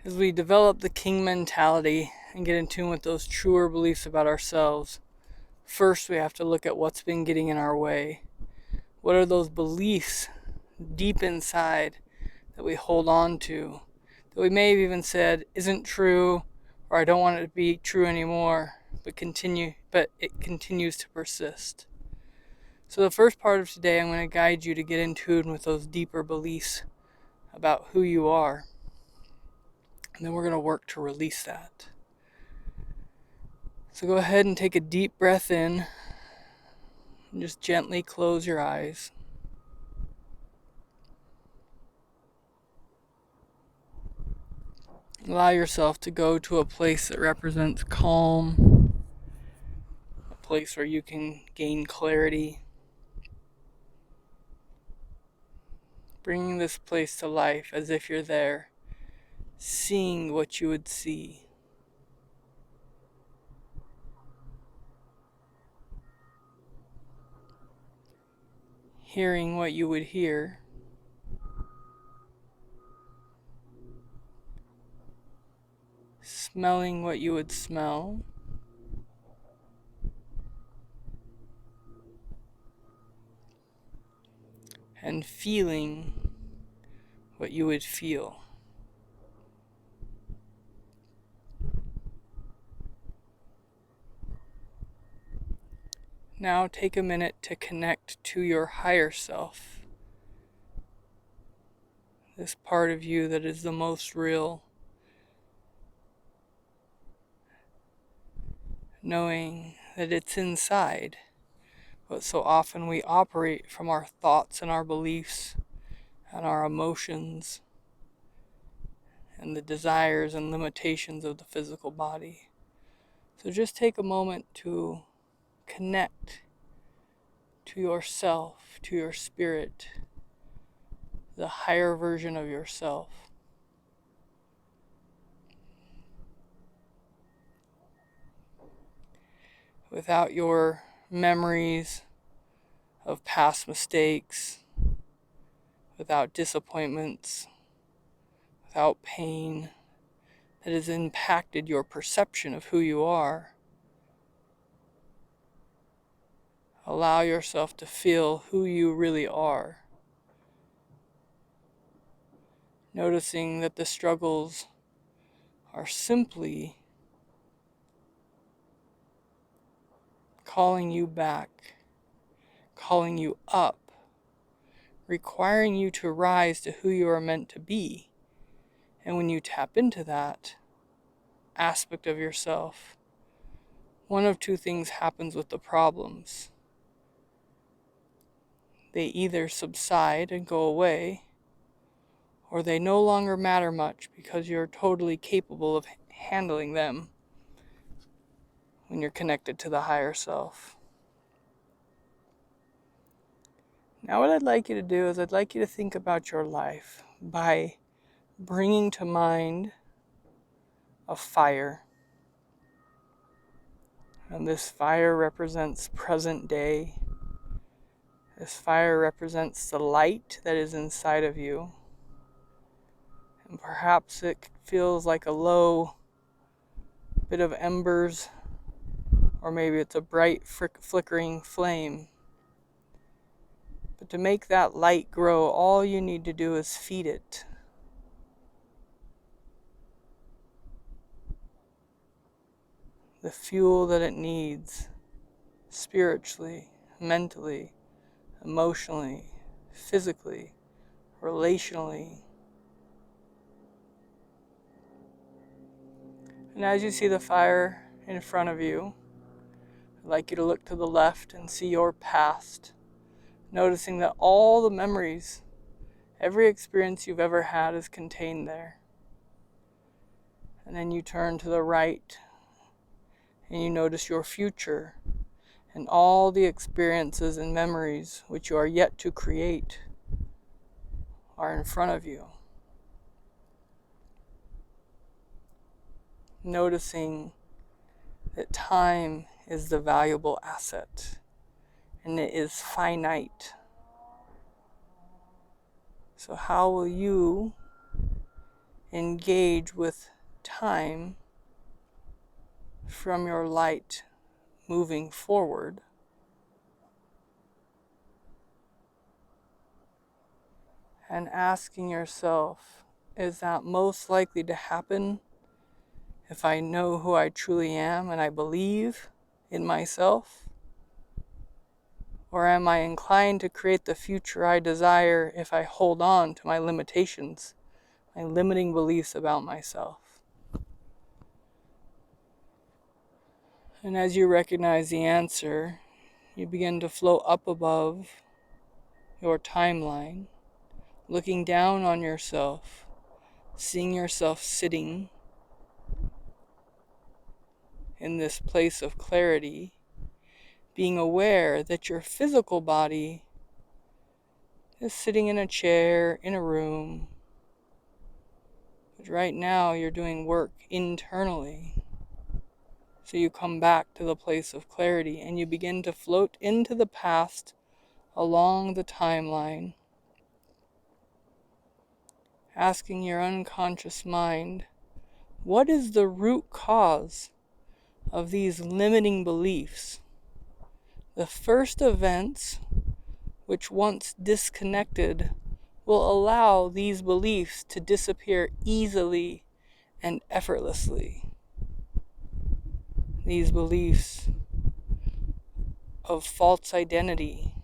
As we develop the king mentality and get in tune with those truer beliefs about ourselves, first we have to look at what's been getting in our way. What are those beliefs deep inside that we hold on to, that we may have even said isn't true, or I don't want it to be true anymore, but it continues to persist. So the first part of today, I'm going to guide you to get in tune with those deeper beliefs about who you are. And then we're going to work to release that. So go ahead and take a deep breath in and just gently close your eyes. Allow yourself to go to a place that represents calm, a place where you can gain clarity. Bringing this place to life as if you're there, seeing what you would see. Hearing what you would hear. Smelling what you would smell. And feeling what you would feel. Now take a minute to connect to your higher self. This part of you that is the most real. Knowing that it's inside, but so often we operate from our thoughts and our beliefs and our emotions and the desires and limitations of the physical body. So just take a moment to connect to yourself, to your spirit, the higher version of yourself. Without your memories of past mistakes, without disappointments, without pain that has impacted your perception of who you are. Allow yourself to feel who you really are. Noticing that the struggles are simply calling you back, calling you up, requiring you to rise to who you are meant to be. And when you tap into that aspect of yourself, one of two things happens with the problems. They either subside and go away, or they no longer matter much because you're totally capable of handling them when you're connected to the higher self. Now what I'd like you to do is I'd like you to think about your life by bringing to mind a fire. And this fire represents present day. This fire represents the light that is inside of you. And perhaps it feels like a low bit of embers, or maybe it's a bright flickering flame. But to make that light grow, all you need to do is feed it. The fuel that it needs, spiritually, mentally, emotionally, physically, relationally. And as you see the fire in front of you, I'd like you to look to the left and see your past, noticing that all the memories, every experience you've ever had is contained there. And then you turn to the right and you notice your future and all the experiences and memories which you are yet to create are in front of you. Noticing that time is the valuable asset and it is finite. So how will you engage with time from your light moving forward, and asking yourself, is that most likely to happen if I know who I truly am and I believe in myself? Or am I inclined to create the future I desire if I hold on to my limitations, my limiting beliefs about myself? And as you recognize the answer, you begin to float up above your timeline, looking down on yourself, seeing yourself sitting in this place of clarity, being aware that your physical body is sitting in a chair, in a room, but right now you're doing work internally. So you come back to the place of clarity and you begin to float into the past along the timeline, asking your unconscious mind, what is the root cause of these limiting beliefs? The first events, which once disconnected, will allow these beliefs to disappear easily and effortlessly. These beliefs of false identity.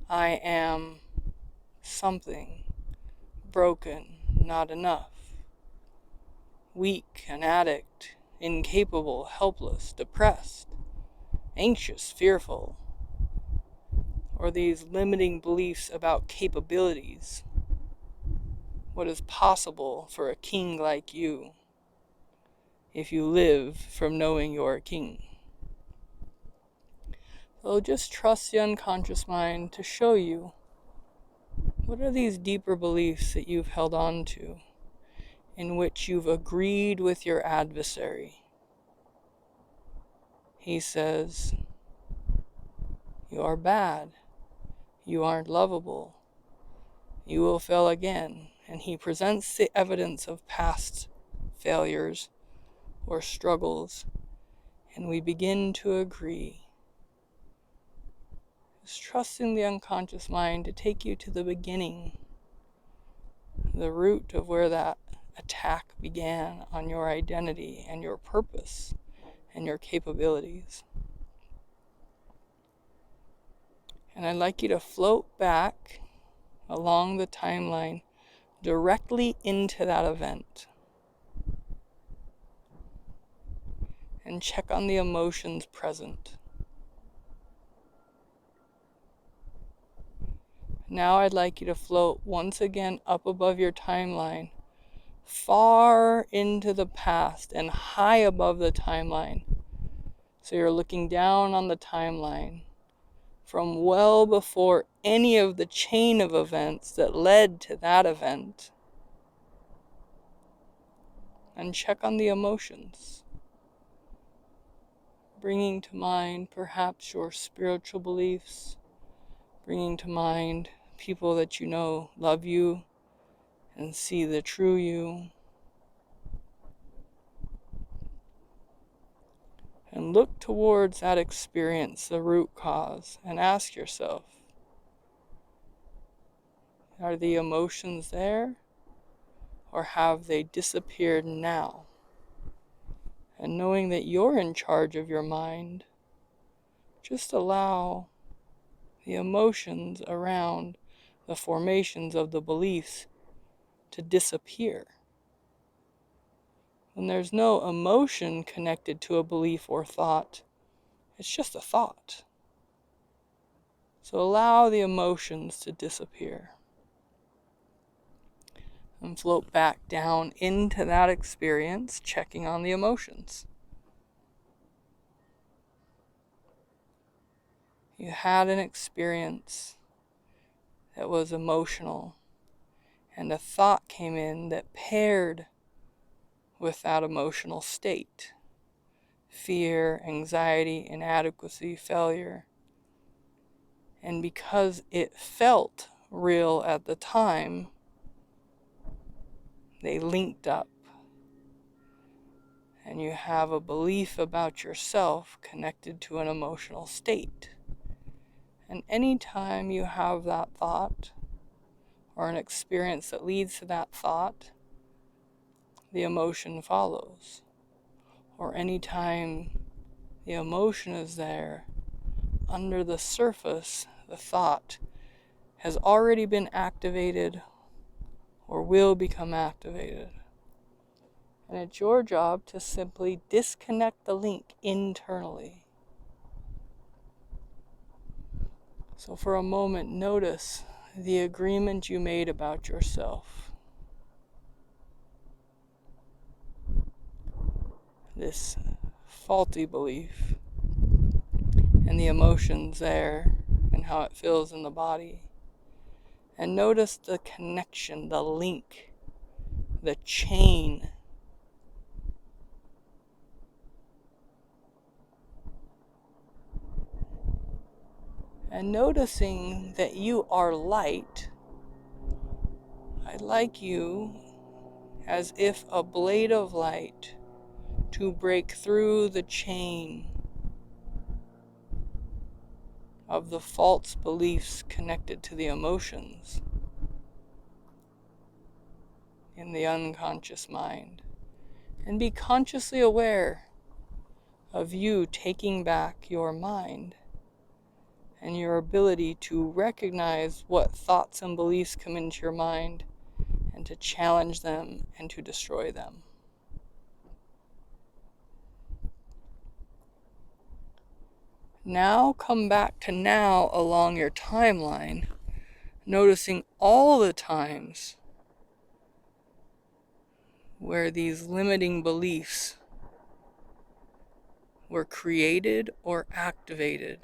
I am something, broken, not enough, weak, an addict, incapable, helpless, depressed, anxious, fearful, or these limiting beliefs about capabilities, what is possible for a king like you if you live from knowing you're a king. So just trust the unconscious mind to show you what are these deeper beliefs that you've held on to, in which you've agreed with your adversary. He says, you are bad, you aren't lovable, you will fail again, and he presents the evidence of past failures or struggles, and we begin to agree. Just trusting the unconscious mind to take you to the beginning, the root of where that attack began on your identity and your purpose and your capabilities. And I'd like you to float back along the timeline directly into that event and check on the emotions present. Now I'd like you to float once again up above your timeline, far into the past and high above the timeline. So you're looking down on the timeline from well before any of the chain of events that led to that event. And check on the emotions, bringing to mind perhaps your spiritual beliefs, bringing to mind people that you know love you and see the true you. And look towards that experience, the root cause, and ask yourself, are the emotions there, or have they disappeared now? And knowing that you're in charge of your mind, just allow the emotions around the formations of the beliefs to disappear. When there's no emotion connected to a belief or thought, it's just a thought. So allow the emotions to disappear and float back down into that experience, checking on the emotions. You had an experience that was emotional, and a thought came in that paired with that emotional state. Fear, anxiety, inadequacy, failure. And because it felt real at the time, They linked up. And you have a belief about yourself connected to an emotional state. And anytime you have that thought, or an experience that leads to that thought, the emotion follows. Or anytime the emotion is there, under the surface, the thought has already been activated or will become activated. And it's your job to simply disconnect the link internally. So for a moment, notice the agreement you made about yourself. This faulty belief and the emotions there and how it feels in the body. And notice the connection, the link, the chain. And noticing that you are light, I'd like you, as if a blade of light, to break through the chain of the false beliefs connected to the emotions in the unconscious mind, and be consciously aware of you taking back your mind and your ability to recognize what thoughts and beliefs come into your mind and to challenge them and to destroy them. Now come back to now along your timeline, noticing all the times where these limiting beliefs were created or activated.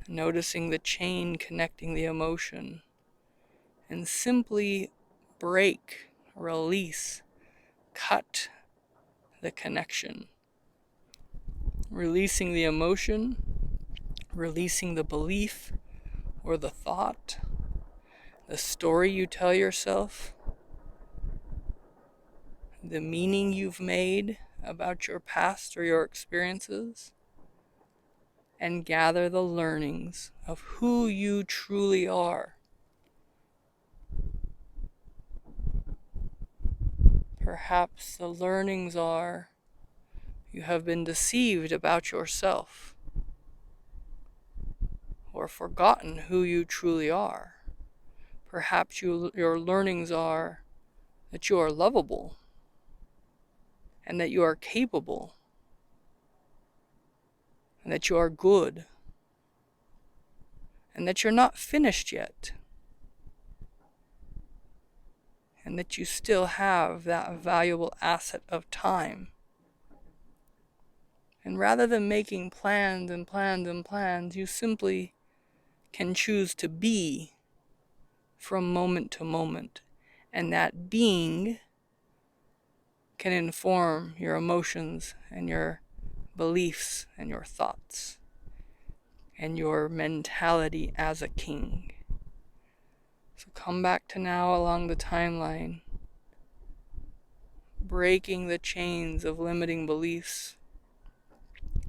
Noticing the chain connecting the emotion, and simply break, release, cut the connection. Releasing the emotion, releasing the belief or the thought, the story you tell yourself, the meaning you've made about your past or your experiences, and gather the learnings of who you truly are. Perhaps the learnings are you have been deceived about yourself, or forgotten who you truly are. Perhaps your learnings are that you are lovable, and that you are capable, and that you are good, and that you're not finished yet, and that you still have that valuable asset of time. And rather than making plans and plans and plans, you simply can choose to be from moment to moment. And that being can inform your emotions and your beliefs and your thoughts and your mentality as a king. So come back to now along the timeline, breaking the chains of limiting beliefs,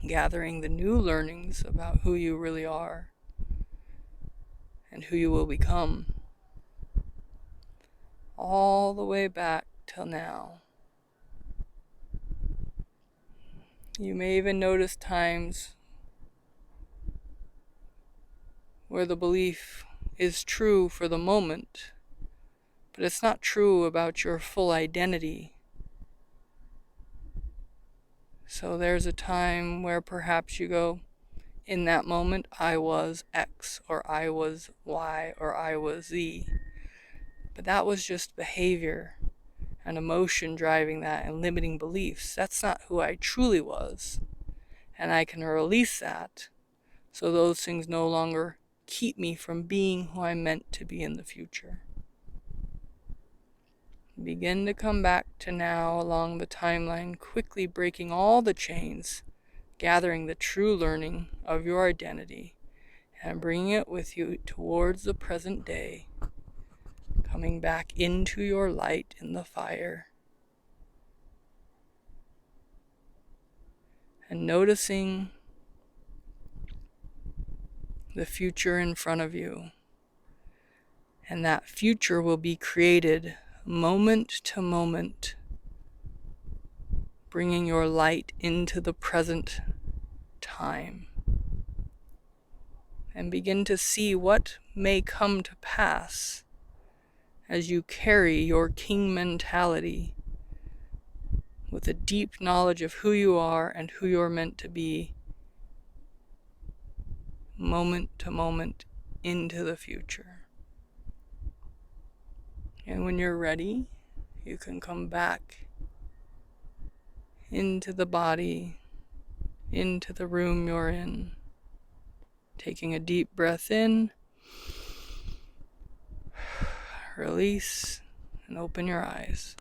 gathering the new learnings about who you really are and who you will become, all the way back till now. You may even notice times where the belief is true for the moment, but it's not true about your full identity. So there's a time where perhaps you go, in that moment I was X, or I was Y, or I was Z. But that was just behavior and emotion driving that and limiting beliefs. That's not who I truly was. And I can release that so those things no longer keep me from being who I'm meant to be in the future. Begin to come back to now along the timeline, quickly breaking all the chains, gathering the true learning of your identity, and bringing it with you towards the present day. coming back into your light in the fire. And noticing the future in front of you. And that future will be created moment to moment, bringing your light into the present time. And begin to see what may come to pass as you carry your king mentality with a deep knowledge of who you are and who you're meant to be, moment to moment into the future. And when you're ready, you can come back into the body, into the room you're in, taking a deep breath in, release, and open your eyes.